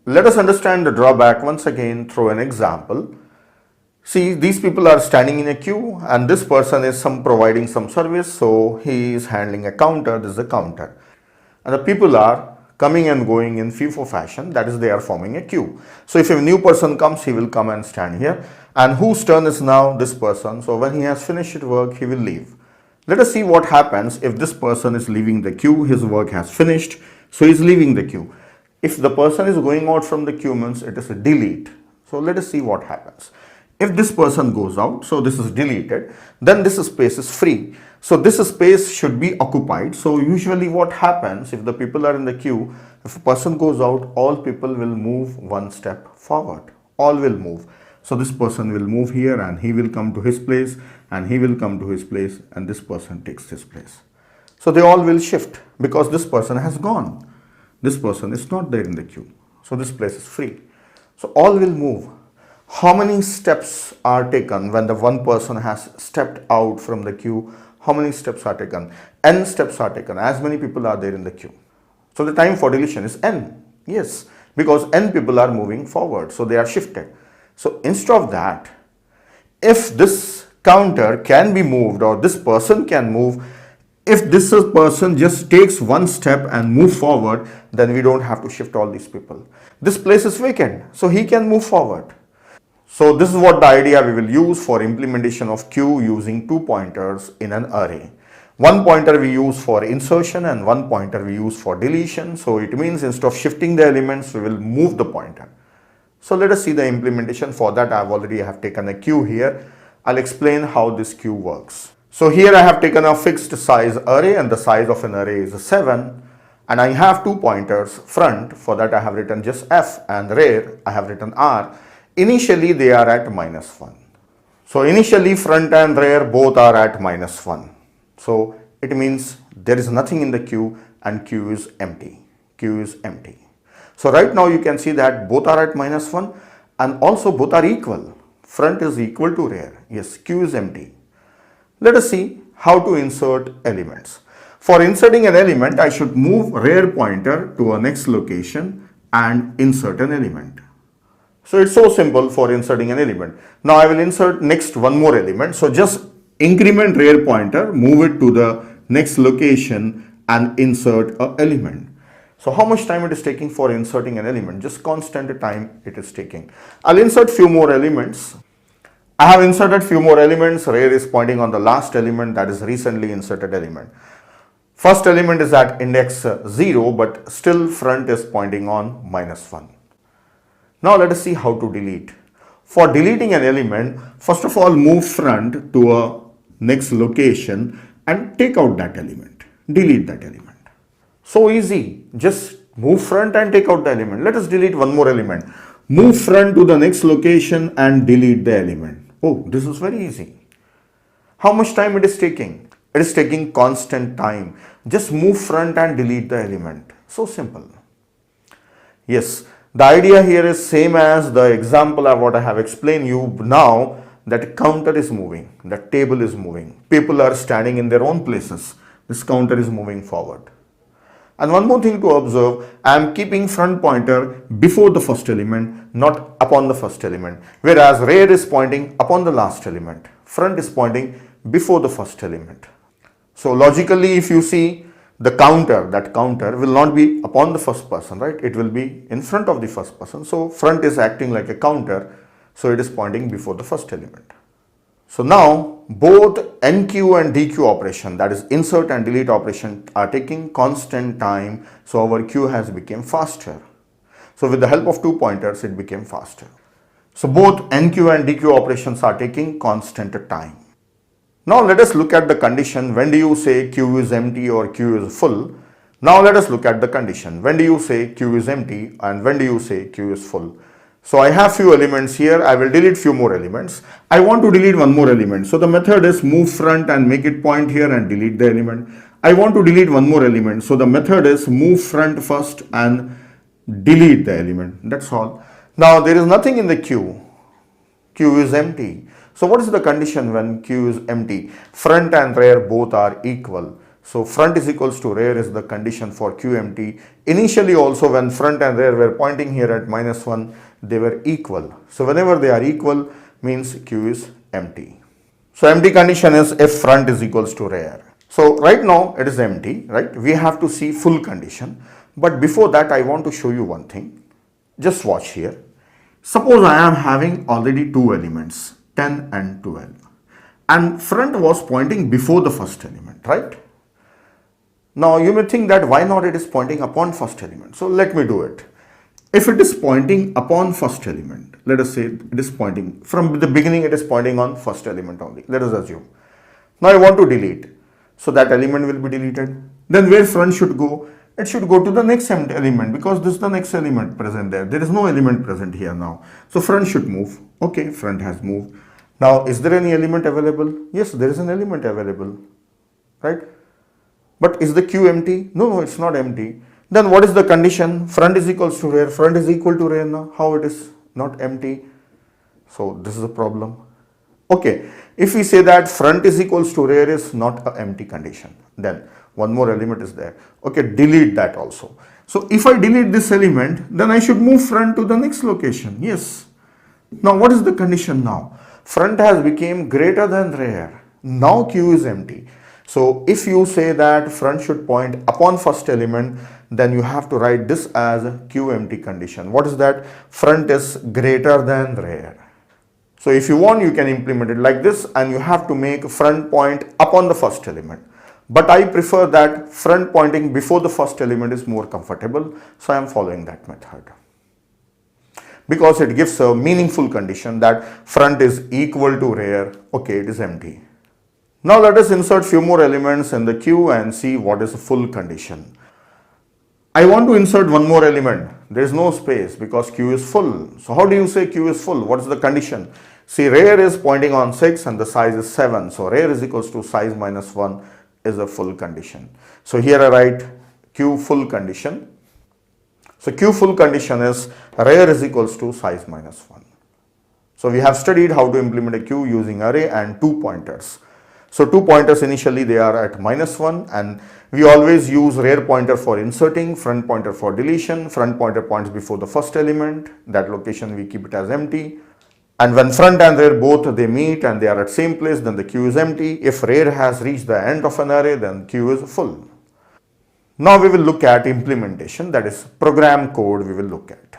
Let us understand the drawback once again through an example. See, these people are standing in a queue and this person is providing some service, so he is handling a counter. This is a counter. And the people are coming and going in FIFO fashion, that is, they are forming a queue. So if a new person comes, he will come and stand here. And whose turn is now? This person. So when he has finished his work, he will leave. Let us see what happens if this person is leaving the queue. His work has finished, so he is leaving the queue. If the person is going out from the queue, means it is a delete. So let us see what happens. If this person goes out, so this is deleted, then this space is free. So this space should be occupied. So usually what happens if the people are in the queue, if a person goes out, all people will move one step forward. All will move. So this person will move here and he will come to his place and he will come to his place and this person takes his place. So they all will shift because this person has gone. This person is not there in the queue. So this place is free. So all will move. How many steps are taken when the one person has stepped out from the queue? How many steps are taken? N steps are taken. As many people are there in the queue. So the time for deletion is N. Yes, because N people are moving forward. So they are shifted. So instead of that, if this counter can be moved or this person can move, if this person just takes one step and move forward, then we don't have to shift all these people. This place is vacant, so he can move forward. So this is what the idea we will use for implementation of queue using 2 pointers in an array. One pointer we use for insertion and one pointer we use for deletion. So it means instead of shifting the elements, we will move the pointer. So let us see the implementation. For that, I have taken a queue here. I'll explain how this queue works. So here I have taken a fixed size array and the size of an array is 7. And I have 2 pointers. Front, for that I have written just F, and rear I have written R. Initially they are at -1. So initially front and rear both are at -1. So it means there is nothing in the queue and queue is empty. Queue is empty. So right now you can see that both are at -1 and also both are equal. Front is equal to rear. Yes, queue is empty. Let us see how to insert elements. For inserting an element, I should move rear pointer to a next location and insert an element. So it's so simple for inserting an element. Now I will insert next one more element. So just increment rear pointer, move it to the next location and insert an element. So how much time it is taking for inserting an element? Just constant time it is taking. I'll insert few more elements. I have inserted few more elements. Rear is pointing on the last element, that is recently inserted element. First element is at index 0, but still front is pointing on -1. Now let us see how to delete. For deleting an element, first of all move front to a next location and take out that element. Delete that element. So easy. Just move front and take out the element. Let us delete one more element. Move front to the next location and delete the element. Oh, this is very easy. How much time it is taking? It is taking constant time. Just move front and delete the element. So simple. Yes, the idea here is same as the example of what I have explained you now, that counter is moving, the table is moving, people are standing in their own places. This counter is moving forward. And one more thing to observe, I am keeping front pointer before the first element, not upon the first element. Whereas rear is pointing upon the last element. Front is pointing before the first element. So logically, if you see the counter, that counter will not be upon the first person, right? It will be in front of the first person. So front is acting like a counter. So it is pointing before the first element. So now both NQ and DQ operation, that is insert and delete operation, are taking constant time. So our queue has become faster. So with the help of 2 pointers, it became faster. So both NQ and DQ operations are taking constant time. Now let us look at the condition. When do you say queue is empty or queue is full? Now let us look at the condition. When do you say queue is empty and when do you say queue is full? So I have few elements here. I will delete few more elements. I want to delete one more element. So the method is move front and make it point here and delete the element. I want to delete one more element. So the method is move front first and delete the element. That's all. Now there is nothing in the queue. Queue is empty. So what is the condition when queue is empty? Front and rear both are equal. So front is equals to rear is the condition for Q empty. Initially also when front and rear were pointing here at -1, they were equal. So whenever they are equal means Q is empty. So empty condition is if front is equals to rear. So right now it is empty, right? We have to see full condition. But before that I want to show you one thing. Just watch here. Suppose I am having already two elements, 10 and 12. And front was pointing before the first element, right? Now you may think that why not it is pointing upon first element. So let me do it. If it is pointing upon first element, let us say it is pointing from the beginning, it is pointing on first element only. Let us assume. Now I want to delete. So that element will be deleted. Then where front should go? It should go to the next element because this is the next element present there. There is no element present here now. So front should move. Okay, front has moved. Now is there any element available? Yes, there is an element available, right? But is the Q empty? No, it's not empty. Then what is the condition? Front is equals to rear. Front is equal to rear now. How it is not empty? So this is a problem. Okay, if we say that front is equals to rear is not an empty condition, then one more element is there. Okay, delete that also. So if I delete this element, then I should move front to the next location. Yes. Now what is the condition now? Front has become greater than rear. Now Q is empty. So if you say that front should point upon first element, then you have to write this as a Q empty condition. What is that? Front is greater than rear. So if you want, you can implement it like this and you have to make front point upon the first element. But I prefer that front pointing before the first element is more comfortable. So I am following that method. Because it gives a meaningful condition that front is equal to rear. Okay, it is empty. Now let us insert few more elements in the Q and see what is a full condition. I want to insert one more element. There is no space because Q is full. So how do you say Q is full? What is the condition? See, rear is pointing on 6 and the size is 7. So rear is equals to size minus 1 is a full condition. So here I write Q full condition. So Q full condition is rear is equals to size minus 1. So we have studied how to implement a Q using array and two pointers. So two pointers initially they are at -1 and we always use rear pointer for inserting, front pointer for deletion. Front pointer points before the first element, that location we keep it as empty. And when front and rear both they meet and they are at same place, then the Q is empty. If rear has reached the end of an array, then Q is full. Now we will look at implementation, that is program code we will look at.